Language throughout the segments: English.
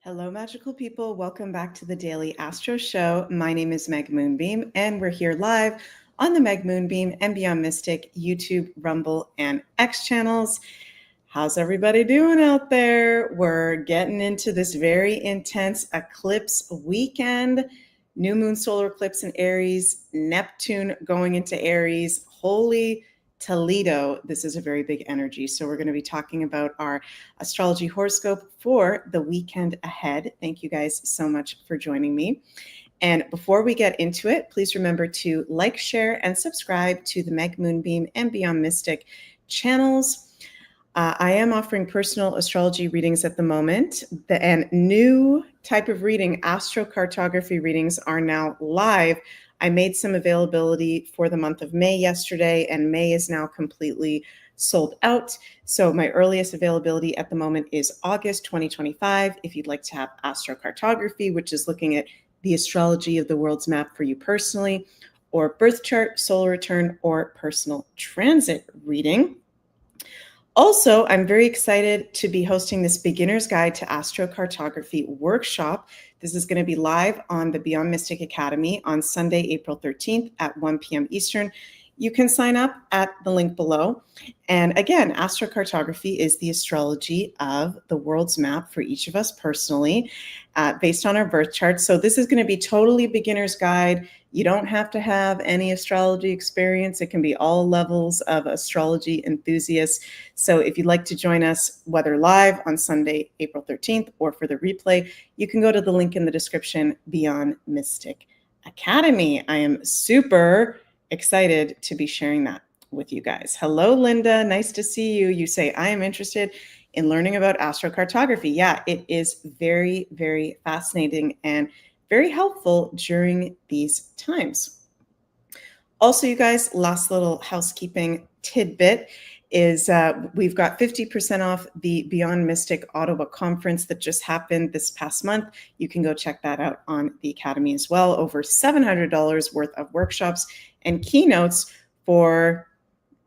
Hello, magical people. Welcome back to the Daily Astro Show. My name is Meg Moonbeam, and we're here live on the Meg Moonbeam and Beyond Mystic YouTube, Rumble, and X channels. How's everybody doing out there? We're getting into this very intense eclipse weekend. New moon solar eclipse in Aries, Neptune going into Aries. Holy Toledo, this is a very big energy. So we're going to be talking about our astrology horoscope for the weekend ahead. Thank you guys so much for joining me. And before we get into it, please remember to like, share, and subscribe to the Meg Moonbeam and Beyond Mystic channels. I am offering personal astrology readings at the moment, and new type of reading, astrocartography readings, are now live. I made some availability for the month of May yesterday, and May is now completely sold out. So my earliest availability at the moment is August 2025. If you'd like to have astrocartography, which is looking at the astrology of the world's map for you personally, or birth chart, solar return, or personal transit reading. Also, I'm very excited to be hosting this Beginner's Guide to Astrocartography workshop. This is going to be live on the Beyond Mystic Academy on Sunday, April 13th at 1 p.m. Eastern. You can sign up at the link below. And again, astrocartography is the astrology of the world's map for each of us personally, based on our birth chart. So this is going to be totally beginner's guide. You don't have to have any astrology experience. It can be all levels of astrology enthusiasts. So if you'd like to join us, whether live on Sunday, April 13th, or for the replay, you can go to the link in the description, Beyond Mystic Academy. I am super excited to be sharing that with you guys. Hello, Linda. Nice to see you. You say, I am interested in learning about astrocartography. Yeah, it is very, very fascinating and very helpful during these times. Also, you guys, last little housekeeping tidbit is we've got 50% off the Beyond Mystic Ottawa conference that just happened this past month. You can go check that out on the Academy as well. Over $700 worth of workshops and keynotes for,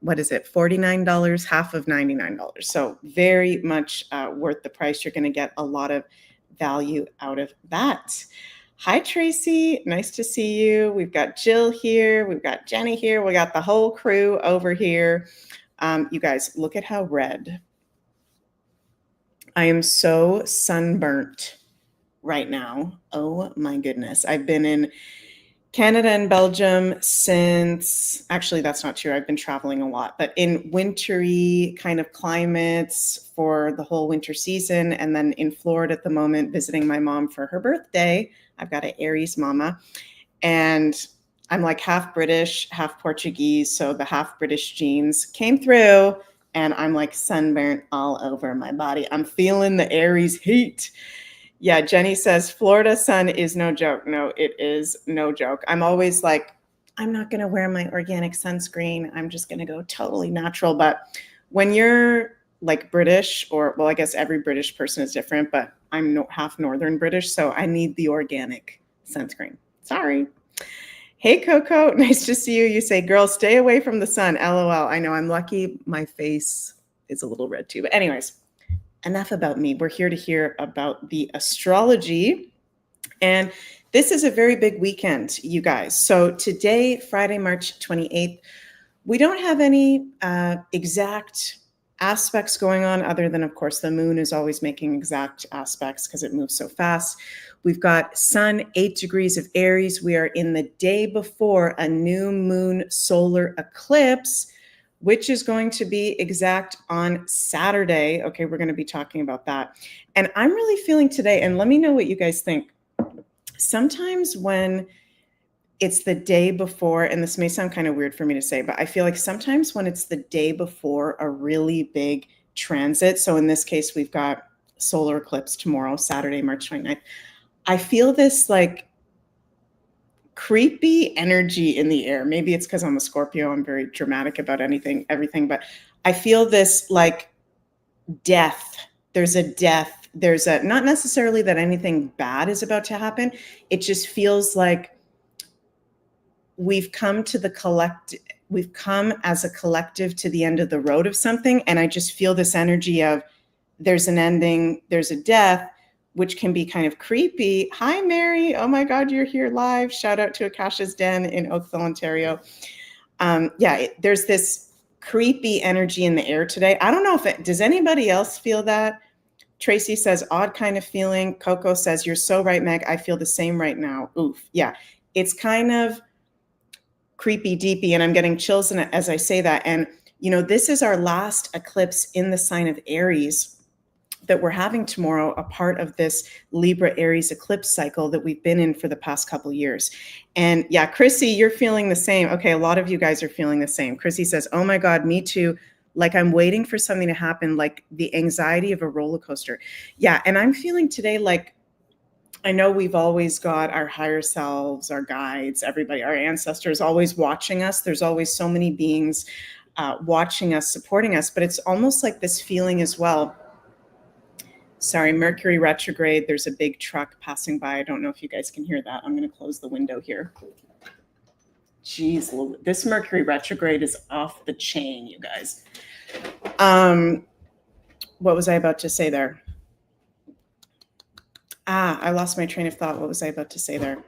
what is it, $49, half of $99. So very much worth the price. You're going to get a lot of value out of that. Hi, Tracy. Nice to see you. We've got Jill here. We've got Jenny here. We got the whole crew over here. You guys, look at how red. I am so sunburnt right now. Oh my goodness. I've been in Canada and Belgium since, actually that's not true, I've been traveling a lot, but in wintry kind of climates for the whole winter season, and then in Florida at the moment visiting my mom for her birthday. I've got an Aries mama, and I'm like half British, half Portuguese, so the half British genes came through, and I'm like sunburnt all over my body. I'm feeling the Aries heat. Yeah, Jenny says, Florida sun is no joke. No, it is no joke. I'm always like, I'm not going to wear my organic sunscreen. I'm just going to go totally natural. But when you're like British, or, well, I guess every British person is different, but I'm half Northern British, so I need the organic sunscreen. Sorry. Hey, Coco, nice to see you. You say, girl, stay away from the sun. LOL. I know, I'm lucky my face is a little red too. But anyways, enough about me. We're here to hear about the astrology. And this is a very big weekend, you guys. So today, Friday, March 28th, we don't have any exact aspects going on other than, of course, the moon is always making exact aspects because it moves so fast. We've got sun, 8 degrees of Aries. We are in the day before a new moon solar eclipse, which is going to be exact on Saturday. Okay, we're going to be talking about that. And I'm really feeling today, and let me know what you guys think. Sometimes when it's the day before, and this may sound kind of weird for me to say, but I feel like sometimes when it's the day before a really big transit, so in this case, we've got solar eclipse tomorrow, Saturday, March 29th, I feel this like creepy energy in the air. Maybe it's because I'm a Scorpio. I'm very dramatic about everything, but I feel this like death. There's a death. There's a, not necessarily that anything bad is about to happen. It just feels like we've come to the collective. We've come as a collective to the end of the road of something. And I just feel this energy of there's an ending, there's a death. which can be kind of creepy. Hi, Mary. Oh my God, you're here live. Shout out to Akasha's Den in Oakville, Ontario. There's this creepy energy in the air today. I don't know does anybody else feel that? Tracy says, odd kind of feeling. Coco says, you're so right, Meg. I feel the same right now. Oof. Yeah, it's kind of creepy deepy, and I'm getting chills as I say that. And, this is our last eclipse in the sign of Aries that we're having tomorrow, a part of this Libra Aries eclipse cycle that we've been in for the past couple years. And yeah, Chrissy, you're feeling the same. Okay, a lot of you guys are feeling the same. Chrissy says, oh my God, me too. Like I'm waiting for something to happen, like the anxiety of a roller coaster. Yeah, and I'm feeling today like, I know we've always got our higher selves, our guides, everybody, our ancestors always watching us. There's always so many beings watching us, supporting us, but it's almost like this feeling as well. Sorry, Mercury retrograde. There's a big truck passing by. I don't know if you guys can hear that. I'm going to close the window here. Jeez, this Mercury retrograde is off the chain, you guys. What was I about to say there? I lost my train of thought. What was I about to say there?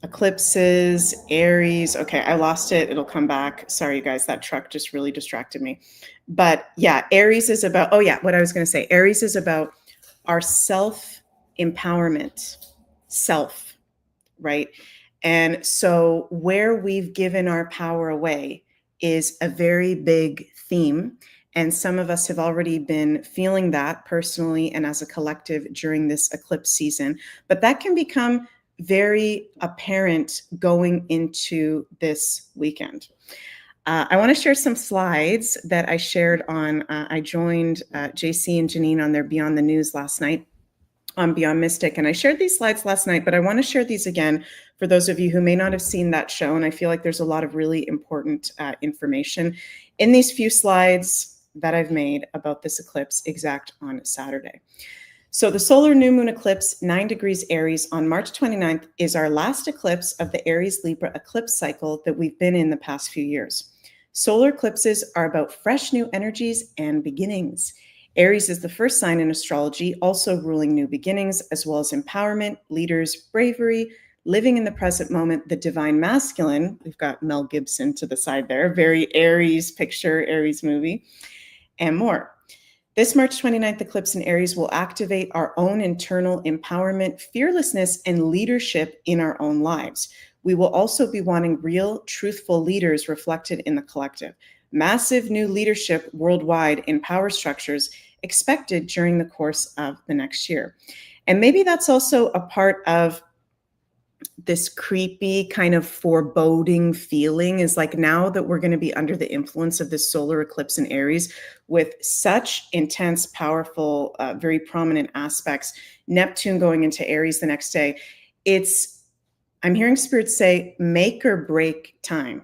Eclipses, Aries. Okay, I lost it. It'll come back. Sorry, you guys. That truck just really distracted me. But yeah, Aries is about, what I was going to say. Aries is about our self-empowerment, right? And so where we've given our power away is a very big theme. And some of us have already been feeling that personally and as a collective during this eclipse season. But that can become very apparent going into this weekend. I want to share some slides that I shared on, I joined JC and Janine on their Beyond the News last night on Beyond Mystic. And I shared these slides last night, but I want to share these again for those of you who may not have seen that show. And I feel like there's a lot of really important information in these few slides that I've made about this eclipse exact on Saturday. So the solar new moon eclipse, 9 degrees Aries on March 29th is our last eclipse of the Aries Libra eclipse cycle that we've been in the past few years. Solar eclipses are about fresh new energies and beginnings. Aries is the first sign in astrology, also ruling new beginnings, as well as empowerment, leaders, bravery, living in the present moment, the divine masculine. We've got Mel Gibson to the side there, very Aries picture, Aries movie, and more. This March 29th eclipse in Aries will activate our own internal empowerment, fearlessness, and leadership in our own lives. We will also be wanting real, truthful leaders reflected in the collective. Massive new leadership worldwide in power structures expected during the course of the next year. And maybe that's also a part of this creepy kind of foreboding feeling is like now that we're going to be under the influence of this solar eclipse in Aries with such intense, powerful, very prominent aspects, Neptune going into Aries the next day, I'm hearing spirits say, make or break time.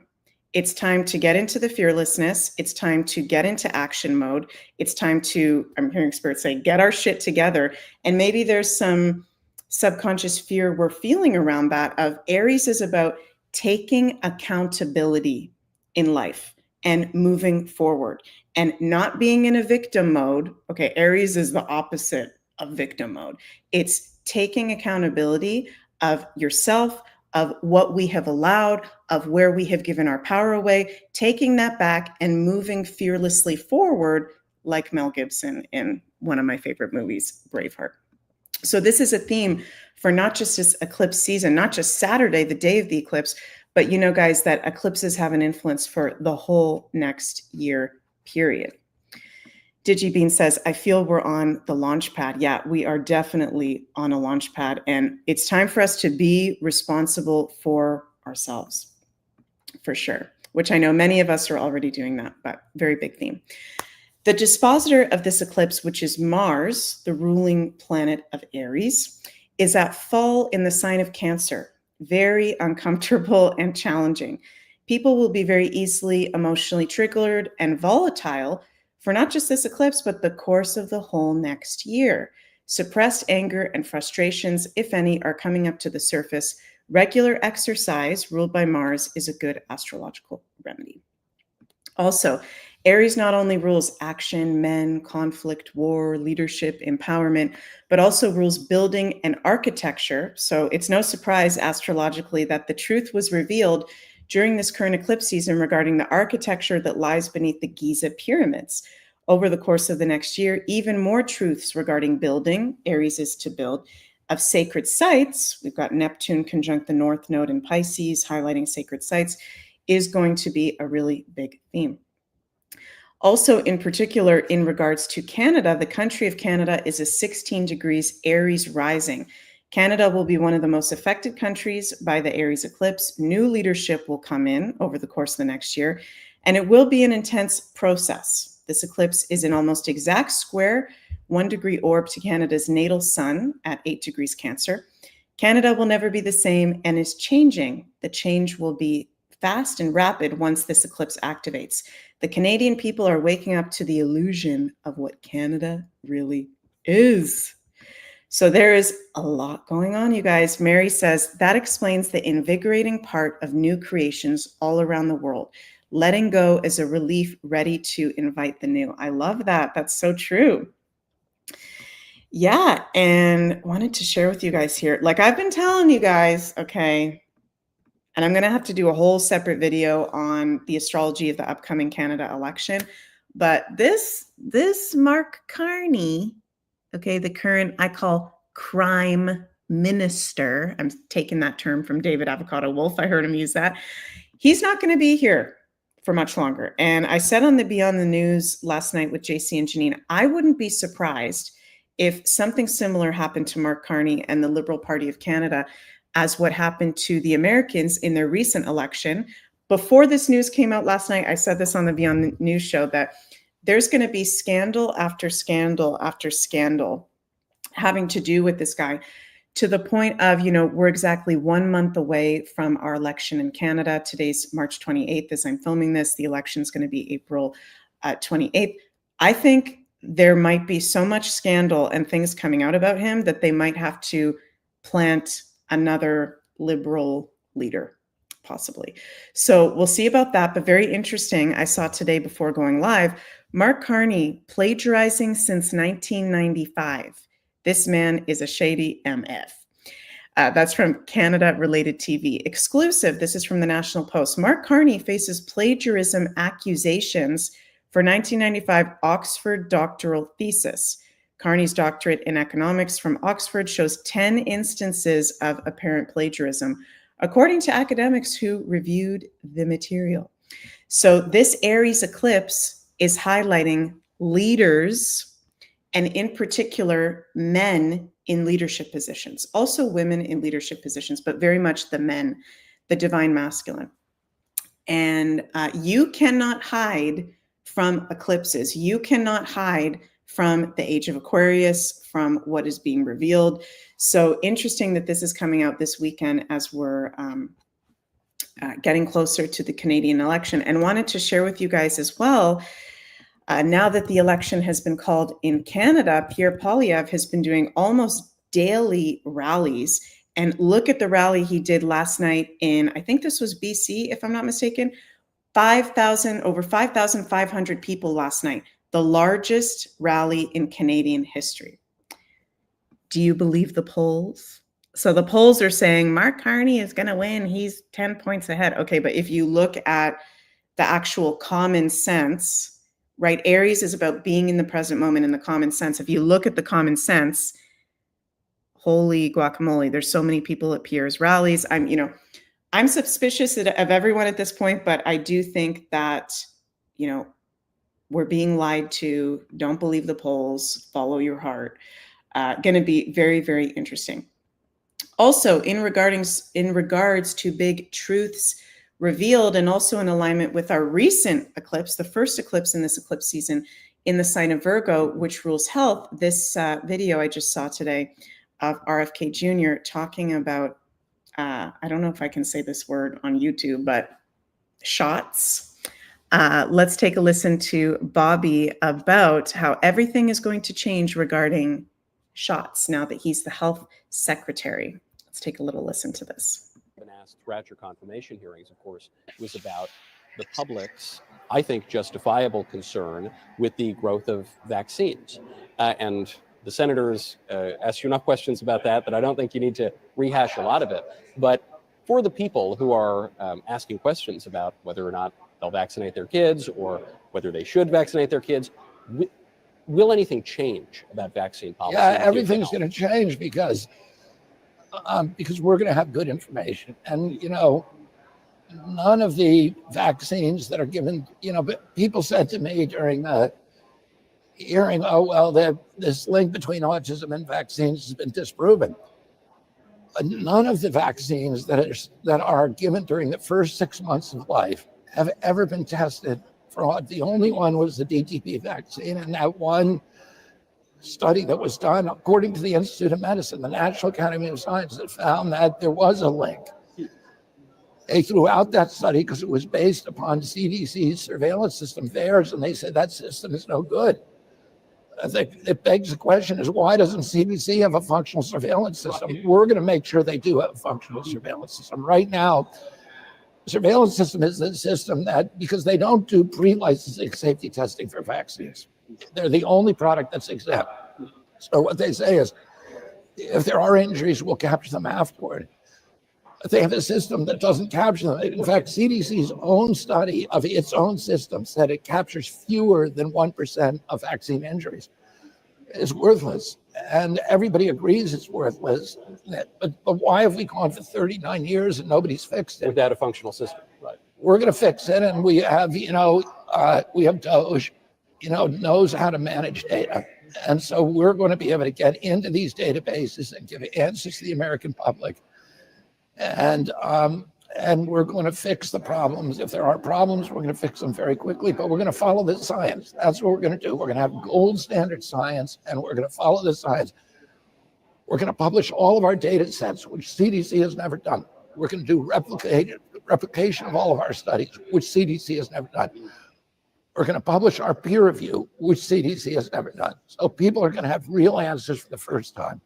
It's time to get into the fearlessness. It's time to get into action mode. It's time to, I'm hearing spirits say, get our shit together. And maybe there's some subconscious fear we're feeling around that of Aries is about taking accountability in life and moving forward and not being in a victim mode. Okay, Aries is the opposite of victim mode. It's taking accountability of yourself, of what we have allowed, of where we have given our power away, taking that back and moving fearlessly forward like Mel Gibson in one of my favorite movies, Braveheart. So this is a theme for not just this eclipse season, not just Saturday, the day of the eclipse, but you know, guys, that eclipses have an influence for the whole next year period. DigiBean says, I feel we're on the launch pad. Yeah, we are definitely on a launch pad, and it's time for us to be responsible for ourselves, for sure, which I know many of us are already doing that, but very big theme. The dispositor of this eclipse, which is Mars, the ruling planet of Aries, is at full in the sign of Cancer, very uncomfortable and challenging. People will be very easily emotionally triggered and volatile for not just this eclipse, but the course of the whole next year. Suppressed anger and frustrations, if any, are coming up to the surface. Regular exercise, ruled by Mars, is a good astrological remedy. Also, Aries not only rules action, men, conflict, war, leadership, empowerment, but also rules building and architecture. So it's no surprise astrologically that the truth was revealed during this current eclipse season regarding the architecture that lies beneath the Giza pyramids. Over the course of the next year, even more truths regarding building, Aries is to build, of sacred sites, we've got Neptune conjunct the North Node in Pisces, highlighting sacred sites, is going to be a really big theme. Also, in particular, in regards to Canada, the country of Canada is a 16 degrees Aries rising. Canada will be one of the most affected countries by the Aries eclipse. New leadership will come in over the course of the next year, and it will be an intense process. This eclipse is an almost exact square 1 degree orb to Canada's natal sun at 8 degrees Cancer. Canada will never be the same and is changing. The change will be fast and rapid once this eclipse activates. The Canadian people are waking up to the illusion of what Canada really is. So there is a lot going on, you guys. Mary says that explains the invigorating part of new creations all around the world. Letting go is a relief, ready to invite the new. I love that. That's so true. Yeah, and wanted to share with you guys here. Like I've been telling you guys, okay, and I'm going to have to do a whole separate video on the astrology of the upcoming Canada election. But this Mark Carney, okay, the current, I call crime minister. I'm taking that term from David Avocado Wolf. I heard him use that. He's not going to be here for much longer. And I said on the Beyond the News last night with JC and Janine, I wouldn't be surprised if something similar happened to Mark Carney and the Liberal Party of Canada as what happened to the Americans in their recent election. Before this news came out last night, I said this on the Beyond the News show that there's going to be scandal after scandal after scandal having to do with this guy, to the point of, we're exactly 1 month away from our election in Canada. Today's March 28th as I'm filming this. The election is going to be April 28th. I think there might be so much scandal and things coming out about him that they might have to plant another Liberal leader, possibly. So we'll see about that, but very interesting. I saw today before going live, Mark Carney plagiarizing since 1995. This man is a shady MF. That's from Canada Related TV. Exclusive, this is from the National Post. Mark Carney faces plagiarism accusations for 1995 Oxford doctoral thesis. Carney's doctorate in economics from Oxford shows 10 instances of apparent plagiarism, according to academics who reviewed the material. So this Aries eclipse is highlighting leaders, and in particular, men in leadership positions, also women in leadership positions, but very much the men, the divine masculine. And you cannot hide from eclipses. You cannot hide from the age of Aquarius, from what is being revealed. So interesting that this is coming out this weekend as we're getting closer to the Canadian election. And wanted to share with you guys as well, now that the election has been called in Canada, Pierre Poilievre has been doing almost daily rallies. And look at the rally he did last night in, I think this was BC, if I'm not mistaken, over 5,500 people last night, the largest rally in Canadian history. Do you believe the polls? So the polls are saying Mark Carney is going to win. He's 10 points ahead. Okay, but if you look at the actual common sense, right? Aries is about being in the present moment in the common sense. If you look at the common sense, holy guacamole, there's so many people at Pierre's rallies. I'm suspicious of everyone at this point, but I do think that, we're being lied to. Don't believe the polls, follow your heart. Going to be very, very interesting. Also, in regards to big truths revealed, and also in alignment with our recent eclipse, the first eclipse in this eclipse season in the sign of Virgo, which rules health, this video I just saw today of RFK Jr. talking about, I don't know if I can say this word on YouTube, but shots. Let's take a listen to Bobby about how everything is going to change regarding shots now that he's the health secretary. Let's take a little listen to this. Been asked throughout your confirmation hearings, of course, was about the public's I think, justifiable concern with the growth of vaccines. And the senators asked you enough questions about that I don't think you need to rehash a lot of it. But for the people who are asking questions about whether or not they'll vaccinate their kids or whether they should vaccinate their kids, will anything change about vaccine policy? Yeah, everything's going to change because we're going to have good information. And, you know, none of the vaccines that are given, you know, but people said to me during the hearing, oh, well, this link between autism and vaccines has been disproven. None of the vaccines that are given during the first 6 months of life have ever been tested for. The only one was the DTP vaccine, and that one study that was done, according to the Institute of Medicine, the National Academy of Sciences, found that there was a link. They threw out that study because it was based upon CDC's surveillance system, theirs, and they said that system is no good. I think it begs the question is, why doesn't CDC have a functional surveillance system? We're going to make sure they do have a functional surveillance system. Right now, the surveillance system is the system that, because they don't do pre-licensing safety testing for vaccines. They're the only product that's exempt. So what they say is, if there are injuries, we'll capture them afterward. They have a system that doesn't capture them. In fact, CDC's own study of its own system said it captures fewer than 1% of vaccine injuries. It's worthless. And everybody agrees it's worthless. But why have we gone for 39 years and nobody's fixed it? Without a functional system, right? We're going to fix it. And we have, we have DOGE, knows how to manage data. And so we're going to be able to get into these databases and give answers to the American public. And we're going to fix the problems. If there are problems, we're going to fix them very quickly, but we're going to follow the science. That's what we're going to do. We're going to have gold standard science, and we're going to follow the science. We're going to publish all of our data sets, which CDC has never done. We're going to do replication of all of our studies, which CDC has never done. We're going to publish our peer review, which CDC has never done. So people are going to have real answers for the first time.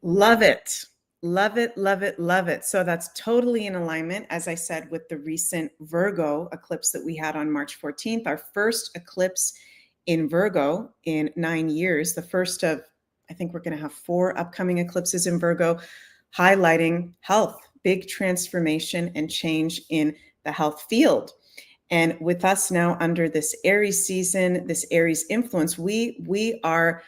Love it. Love it, love it, love it. So that's totally in alignment, as I said, with the recent Virgo eclipse that we had on March 14th, our first eclipse in Virgo in 9 years, the first of, I think we're going to have 4 upcoming eclipses in Virgo, highlighting health, big transformation and change in the health field. And with us now under this Aries season, this Aries influence, we are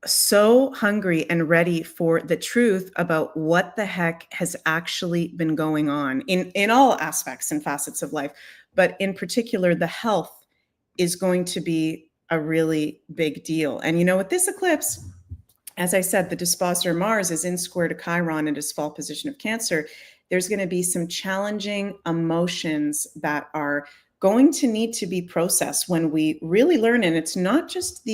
so hungry and ready for the truth about what the heck has actually been going on in all aspects and facets of life. But in particular, the health is going to be a really big deal. And with this eclipse, as I said, the dispositor Mars is in square to Chiron in his fall position of Cancer. There's going to be some challenging emotions that are going to need to be processed when we really learn. And it's not just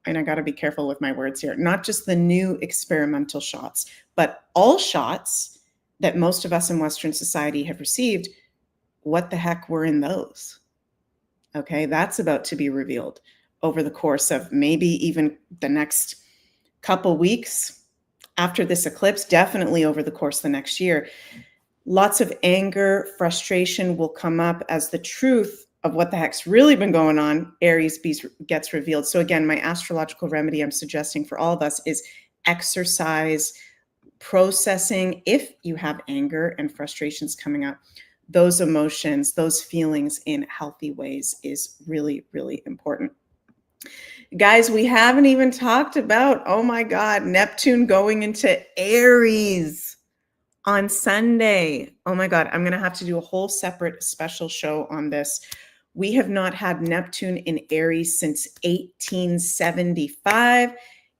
and I got to be careful with my words here, not just the new experimental shots, but all shots that most of us in Western society have received. What the heck were in those? Okay, that's about to be revealed over the course of maybe even the next couple weeks after this eclipse, definitely over the course of the next year. Lots of anger, frustration will come up as the truth of what the heck's really been going on, Aries gets revealed. So again, my astrological remedy I'm suggesting for all of us is exercise, processing. If you have anger and frustrations coming up, those emotions, those feelings in healthy ways is really, really important. Guys, we haven't even talked about, oh my God, Neptune going into Aries on Sunday. Oh my God, I'm going to have to do a whole separate special show on this. We have not had Neptune in Aries since 1875.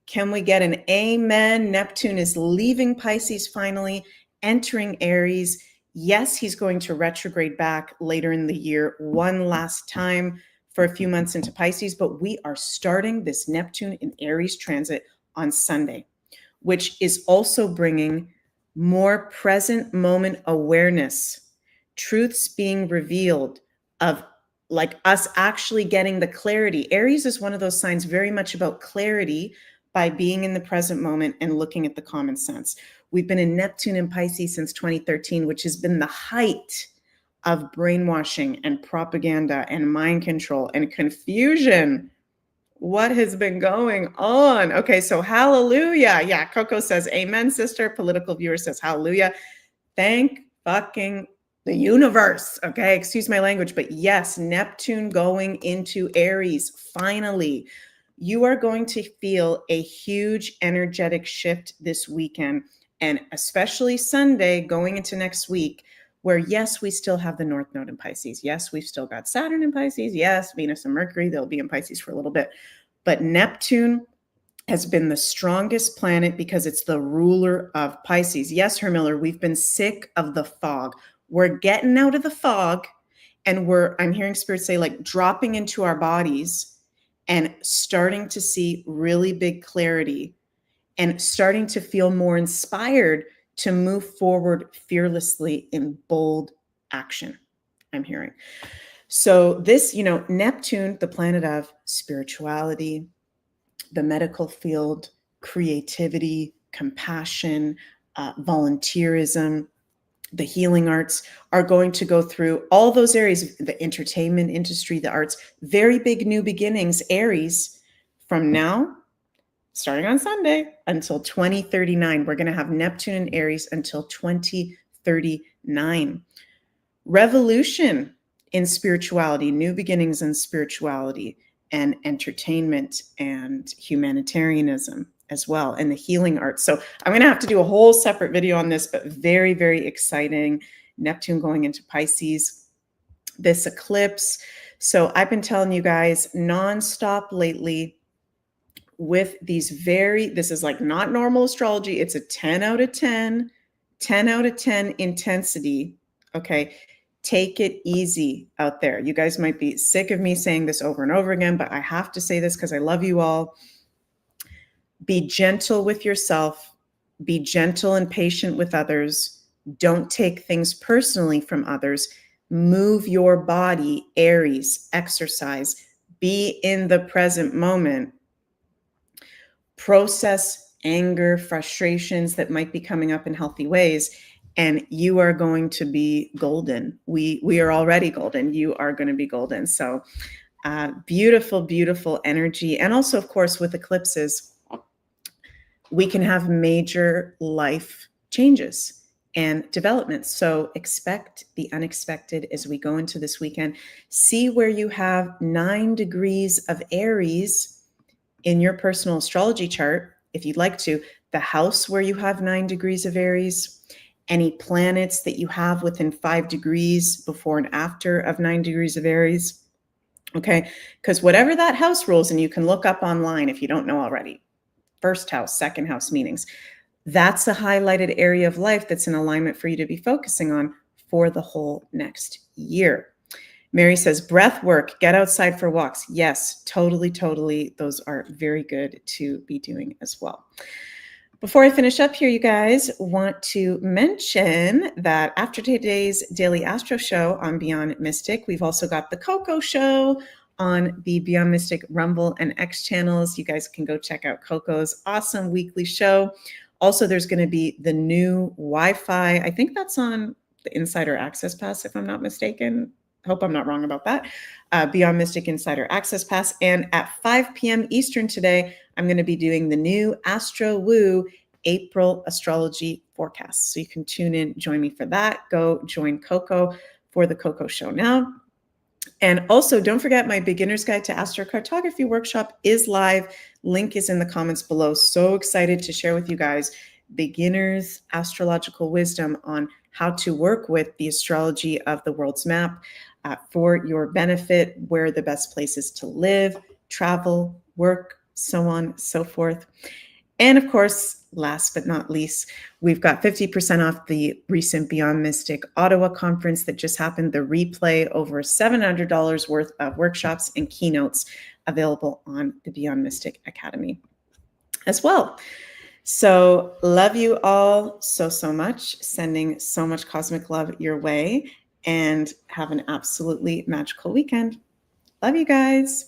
Can we get an amen? Neptune is leaving Pisces finally, entering Aries. Yes, he's going to retrograde back later in the year one last time for a few months into Pisces, but we are starting this Neptune in Aries transit on Sunday, which is also bringing more present moment awareness, truths being revealed of like us actually getting the clarity. Aries is one of those signs very much about clarity by being in the present moment and looking at the common sense. We've been in Neptune and Pisces since 2013, which has been the height of brainwashing and propaganda and mind control and confusion. What has been going on? Okay, so hallelujah. Yeah, Coco says amen, sister. Political viewer says hallelujah. Thank fucking the universe. Okay, excuse my language, but yes, Neptune going into Aries. Finally, you are going to feel a huge energetic shift this weekend, and especially Sunday going into next week, where yes, we still have the North Node in Pisces. Yes, we've still got Saturn in Pisces. Yes, Venus and Mercury, they'll be in Pisces for a little bit. But Neptune has been the strongest planet because it's the ruler of Pisces. Yes, Hermiller, we've been sick of the fog. We're getting out of the fog, and I'm hearing spirits say, like, dropping into our bodies and starting to see really big clarity and starting to feel more inspired to move forward fearlessly in bold action, I'm hearing. So this, Neptune, the planet of spirituality, the medical field, creativity, compassion, volunteerism, the healing arts, are going to go through all those areas, the entertainment industry, the arts, very big new beginnings, Aries, from now, starting on Sunday, until 2039. We're going to have Neptune in Aries until 2039. Revolution in spirituality, new beginnings in spirituality and entertainment and humanitarianism as well, and the healing arts. So I'm going to have to do a whole separate video on this, but very, very exciting. Neptune going into Pisces, this eclipse. So I've been telling you guys nonstop lately with these this is like not normal astrology. It's a 10 out of 10 out of 10 intensity. Okay. Take it easy out there. You guys might be sick of me saying this over and over again, but I have to say this because I love you all. Be gentle with yourself. Be gentle and patient with others. Don't take things personally from others. Move your body, Aries, exercise. Be in the present moment. Process anger, frustrations that might be coming up in healthy ways, and you are going to be golden. We are already golden. You are going to be golden. So beautiful, beautiful energy. And also, of course, with eclipses, we can have major life changes and developments. So expect the unexpected as we go into this weekend. See where you have 9 degrees of Aries in your personal astrology chart, if you'd like to, the house where you have 9 degrees of Aries, any planets that you have within 5 degrees before and after of 9 degrees of Aries. Okay, because whatever that house rules, and you can look up online if you don't know already, first house, second house meanings, that's a highlighted area of life that's in alignment for you to be focusing on for the whole next year. Mary says, breath work, get outside for walks. Yes, totally, totally. Those are very good to be doing as well. Before I finish up here, you guys, want to mention that after today's Daily Astro Show on Beyond Mystic, we've also got the Coco Show on the Beyond Mystic Rumble and X channels. You guys can go check out Coco's awesome weekly show. Also, there's going to be the new Wi-Fi. I think that's on the Insider Access Pass, if I'm not mistaken. Hope I'm not wrong about that. Beyond Mystic Insider Access Pass. And at 5 p.m. Eastern today, I'm going to be doing the new Astro Woo April astrology forecast. So you can tune in, join me for that. Go join Coco for the Coco Show now. And also, don't forget, my Beginner's Guide to Astrocartography workshop is live. Link is in the comments below. So excited to share with you guys beginners' astrological wisdom on how to work with the astrology of the world's map for your benefit, where are the best places to live, travel, work, so on, so forth. And of course, last but not least, we've got 50% off the recent Beyond Mystic Ottawa conference that just happened. The replay, over $700 worth of workshops and keynotes available on the Beyond Mystic Academy as well. So love you all so, so much. Sending so much cosmic love your way, and have an absolutely magical weekend. Love you guys.